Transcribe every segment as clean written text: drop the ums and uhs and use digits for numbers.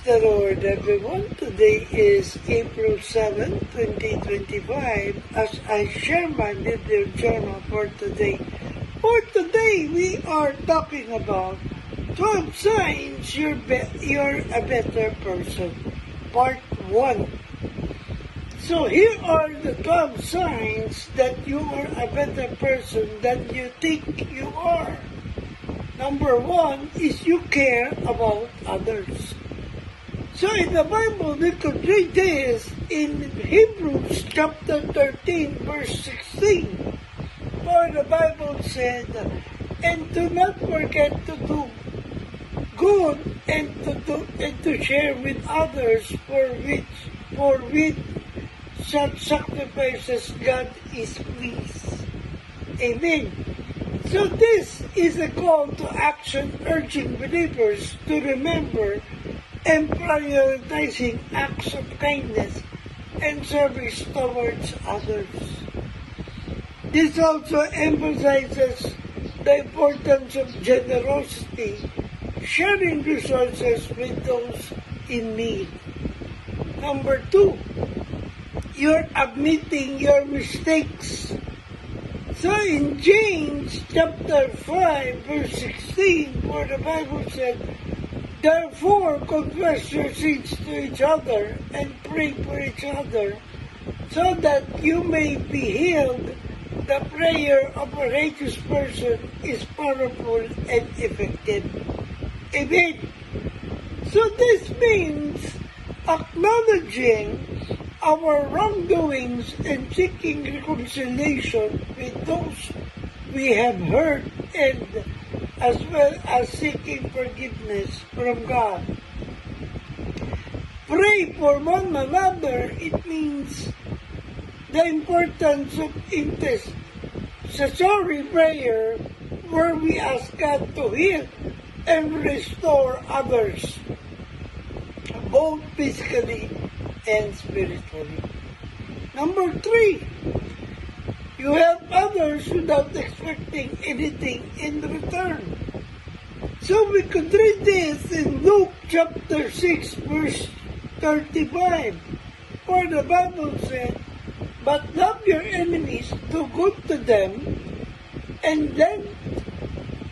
the Lord, everyone. Today is April 7, 2025, as I share my little journal for today. For today, we are talking about 12 signs you're a better person, part 1. So here are the 12 signs that you are a better person than you think you are. Number 1 is you care about others. So in the Bible, we could read this in Hebrews chapter 13, verse 16. For the Bible said, "And do not forget to do good and to share with others, for with such sacrifices God is pleased." Amen. So this is a call to action urging believers to remember and prioritizing acts of kindness and service towards others. This also emphasizes the importance of generosity, sharing resources with those in need. Number 2, you're admitting your mistakes. So in James chapter 5, verse 16, where the Bible said, "Therefore confess your sins to each other and pray for each other, so that you may be healed. The prayer of a righteous person is powerful and effective." Amen. So this means acknowledging our wrongdoings and seeking reconciliation with those we have hurt, and as well as seeking forgiveness from God. Pray for one another. It means the importance of intercessory prayer, where we ask God to heal and restore others, both physically and spiritually. Number 3, you help others without expecting anything in return. So we could read this in Luke chapter 6, verse 35, where the Bible said, "But love your enemies, do good to them, and lend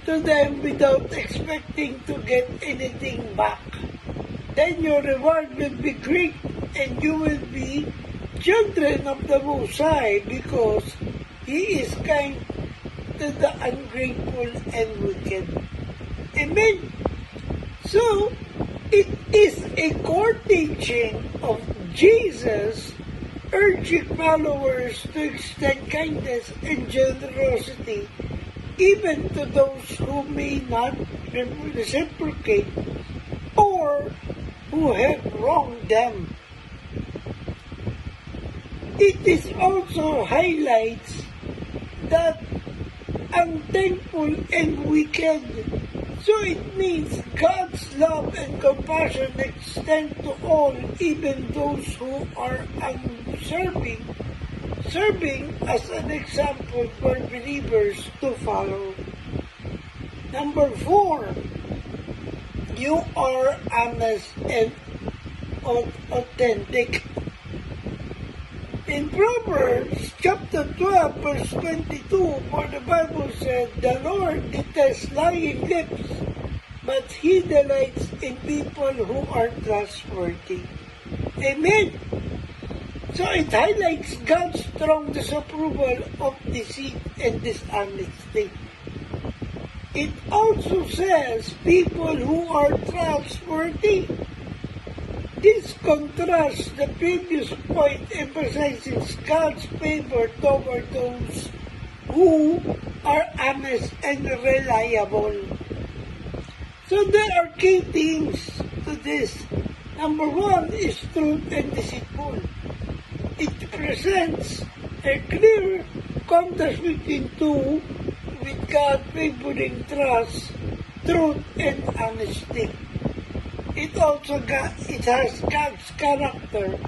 to them without expecting to get anything back. Then your reward will be great, and you will be children of the Most High, because He is kind to the ungrateful and wicked." Amen. So, it is a core teaching of Jesus urging followers to extend kindness and generosity even to those who may not reciprocate or who have wronged them. It is also highlights that unthankful and wicked. So it means God's love and compassion extend to all, even those who are unserving, serving as an example for believers to follow. Number 4, you are honest and authentic. In Proverbs chapter 12, verse 22, where the Bible said, "The Lord detests lying lips, but He delights in people who are trustworthy." Amen. So it highlights God's strong disapproval of deceit and dishonesty. It also says people who are trustworthy. This contrasts the previous point, emphasizing God's favor toward those who are honest and reliable. So there are key themes to this. Number 1 is truth and deceitful. It presents a clear contrast between two, with God favoring trust, truth, and honesty. It has God's character.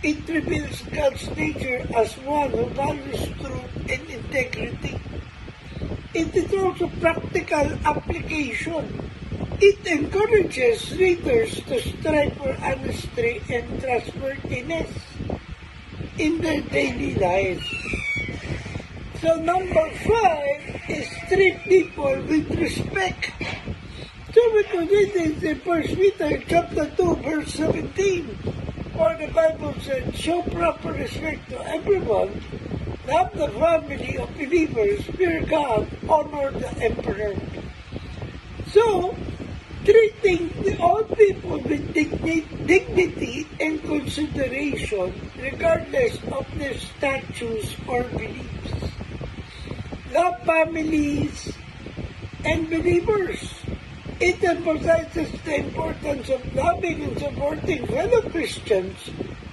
It reveals God's nature as one who values truth and integrity. It is also practical application. It encourages readers to strive for honesty and trustworthiness in their daily lives. So number 5 is treat people with respect. So we can read this in 1 Peter chapter 2 verse 17. For the Bible said, show proper respect to everyone, love the family of believers, fear God, honor the emperor. So, treating all people with dignity and consideration, regardless of their status or beliefs. Love families and believers. It emphasizes the importance of loving and supporting fellow Christians,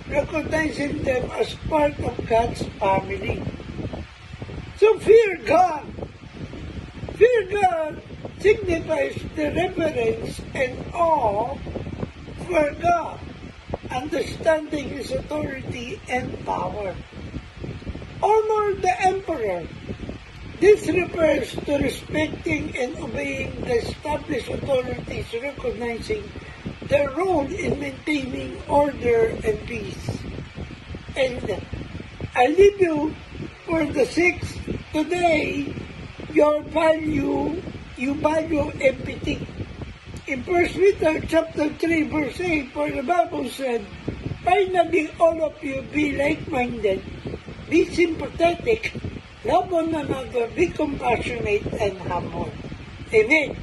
recognizing them as part of God's family. So fear God. Fear God signifies the reverence and awe for God, understanding His authority and power. Honor the emperor. This refers to respecting and obeying the established authorities, recognizing their role in maintaining order and peace. And I leave you for the 6th today, you value empathy. In 1 Peter chapter 3 verse 8, for the Bible said, finally all of you be like-minded, be sympathetic, love one another, be compassionate and humble. Amen.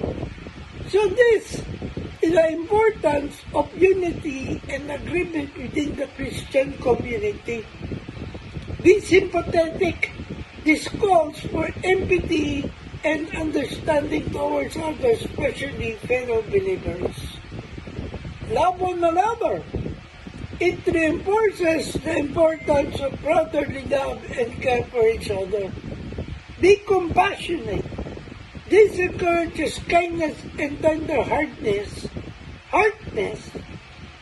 So this is the importance of unity and agreement within the Christian community. Be sympathetic. This calls for empathy and understanding towards others, especially fellow believers. Love one another. It reinforces the importance of brotherly love and care for each other. Be compassionate. This encourages kindness and tender-heartedness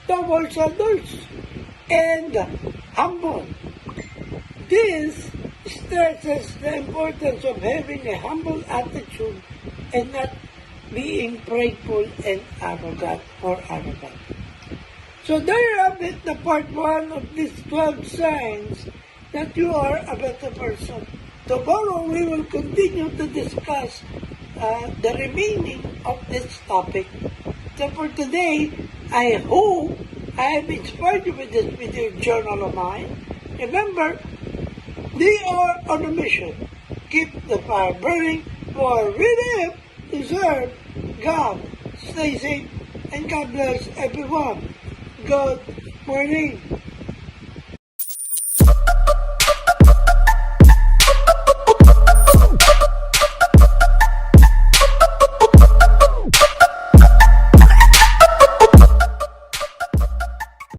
towards others, and humble. This stresses the importance of having a humble attitude and not being prideful and arrogant. So there you have it, the part 1 of these 12 signs that you are a better person. Tomorrow we will continue to discuss the remaining of this topic. So for today, I hope I have inspired you with this video journal of mine. Remember, we are on a mission. Keep the fire burning, for we live to serve God. Stay safe and God bless everyone. Good morning.